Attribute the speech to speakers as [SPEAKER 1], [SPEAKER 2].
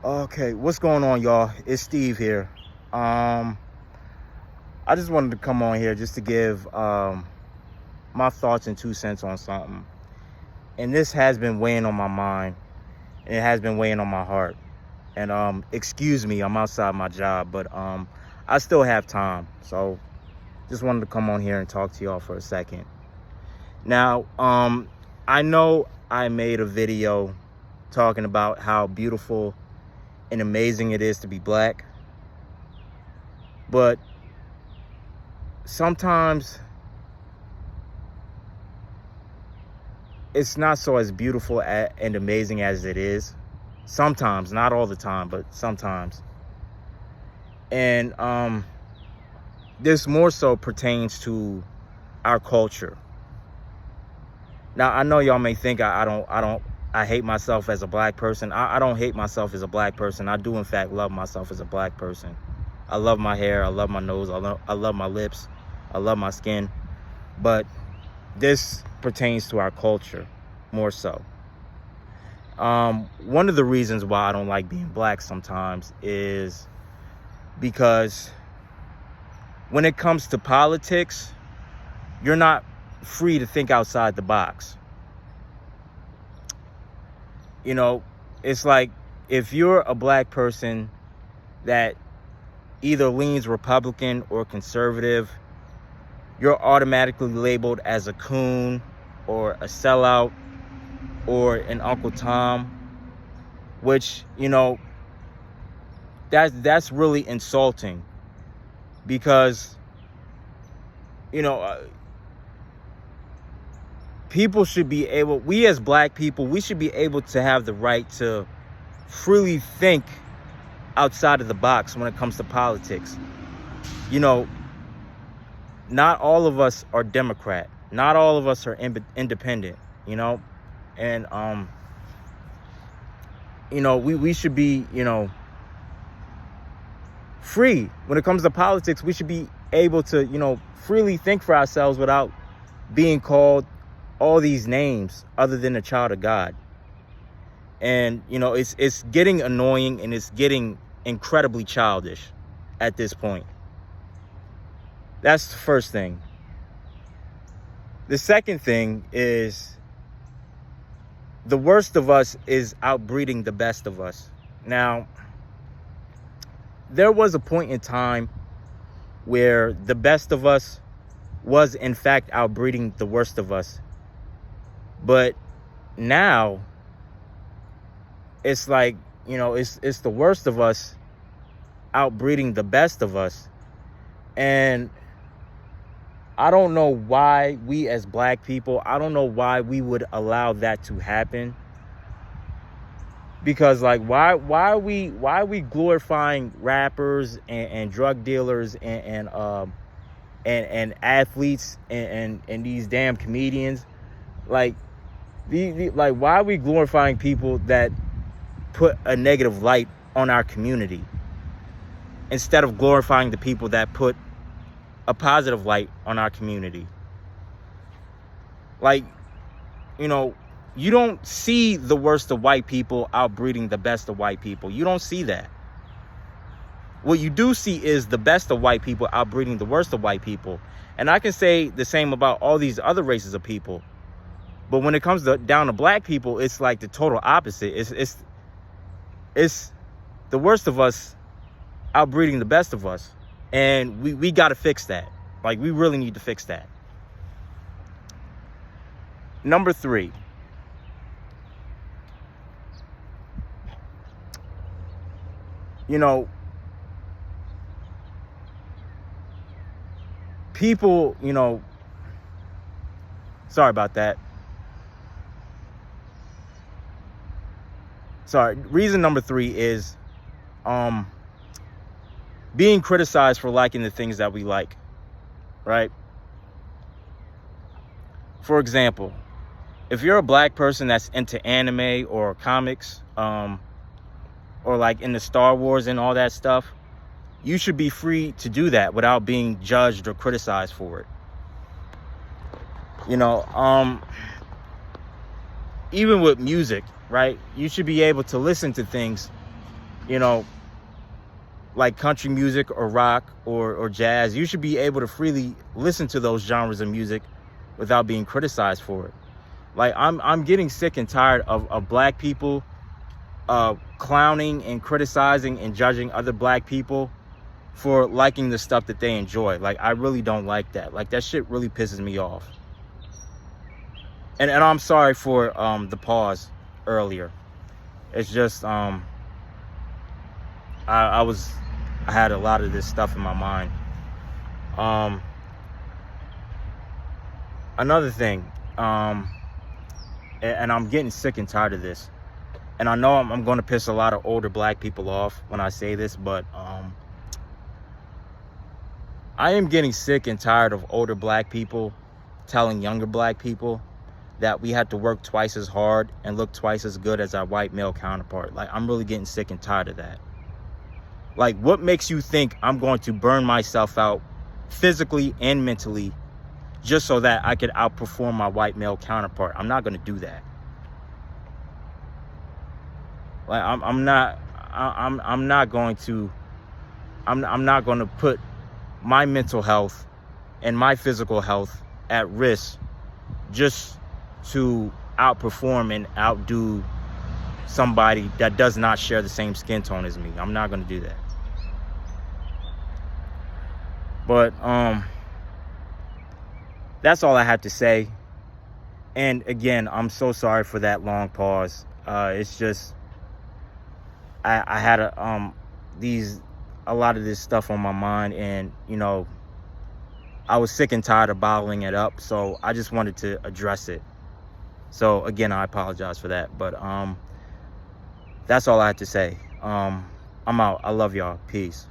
[SPEAKER 1] Okay, what's going on, y'all? It's Steve here. I just wanted to come on here just to give my thoughts and 2 cents on something. And this has been weighing on my mind, and it has been weighing on my heart. And excuse me, I'm outside my job, but I still have time. So just wanted to come on here and talk to y'all for a second. Now, I know I made a video talking about how beautiful and amazing it is to be black. But sometimes it's not so as beautiful and amazing as it is. Sometimes, not all the time, but sometimes. And this more so pertains to our culture. Now, I know y'all may think I hate myself as a black person. I don't hate myself as a black person. I do, in fact, love myself as a black person. I love my hair. I love my nose. I love my lips. I love my skin. But this pertains to our culture more so. One of the reasons why I don't like being black sometimes is because when it comes to politics, you're not free to think outside the box. You know, it's like if you're a black person that either leans Republican or conservative, you're automatically labeled as a coon or a sellout or an Uncle Tom, which, you know, that's really insulting because, you know, people should be able, we as black people, we should be able to have the right to freely think outside of the box when it comes to politics. You know, not all of us are Democrat. Not all of us are independent, you know? And, you know, we should be, you know, free. When it comes to politics, we should be able to, you know, freely think for ourselves without being called all these names other than a child of God. And, you know, it's getting annoying and it's getting incredibly childish at this point. That's the first thing. The second thing is the worst of us is outbreeding the best of us. Now, there was a point in time where the best of us was in fact outbreeding the worst of us. But now it's like, you know, it's the worst of us outbreeding the best of us. And I don't know why we as black people, I don't know why we would allow that to happen. Because like why are we glorifying rappers and drug dealers and athletes and these damn comedians? Like like why are we glorifying people that put a negative light on our community instead of glorifying the people that put a positive light on our community? Like, you know, you don't see the worst of white people outbreeding the best of white people. You don't see that. What you do see is the best of white people outbreeding the worst of white people. And I can say the same about all these other races of people. But when it comes down to black people, it's like the total opposite. It's the worst of us outbreeding the best of us. And we got to fix that. Like, we really need to fix that. Number 3. You know, people, you know, sorry about that. Sorry. Reason number 3 is being criticized for liking the things that we like, right? For example, if you're a black person that's into anime or comics, or like in the Star Wars and all that stuff, you should be free to do that without being judged or criticized for it. You know, even with music, right? You should be able to listen to things you know, like country music or rock or jazz, you should be able to freely listen to those genres of music without being criticized for it. Like I'm getting sick and tired of black people clowning and criticizing and judging other black people for liking the stuff that they enjoy. Like, I really don't like that. Like, that shit really pisses me off. And I'm sorry for the pause earlier. It's just I had a lot of this stuff in my mind. Another thing, and I'm getting sick and tired of this. And I know I'm going to piss a lot of older black people off when I say this, but I am getting sick and tired of older black people telling younger black people that we had to work twice as hard and look twice as good as our white male counterpart. Like, I'm really getting sick and tired of that. Like, what makes you think I'm going to burn myself out physically and mentally just so that I could outperform my white male counterpart? I'm not going to do that. Like, I'm not going to put my mental health and my physical health at risk just to outperform and outdo somebody that does not share the same skin tone as me. I'm not going to do that. But that's all I had to say. And again, I'm so sorry for that long pause. It's just I had a lot of this stuff on my mind, and I was sick and tired of bottling it up, so I just wanted to address it. So again, I apologize for that, but that's all I had to say. I'm out. I love y'all. Peace.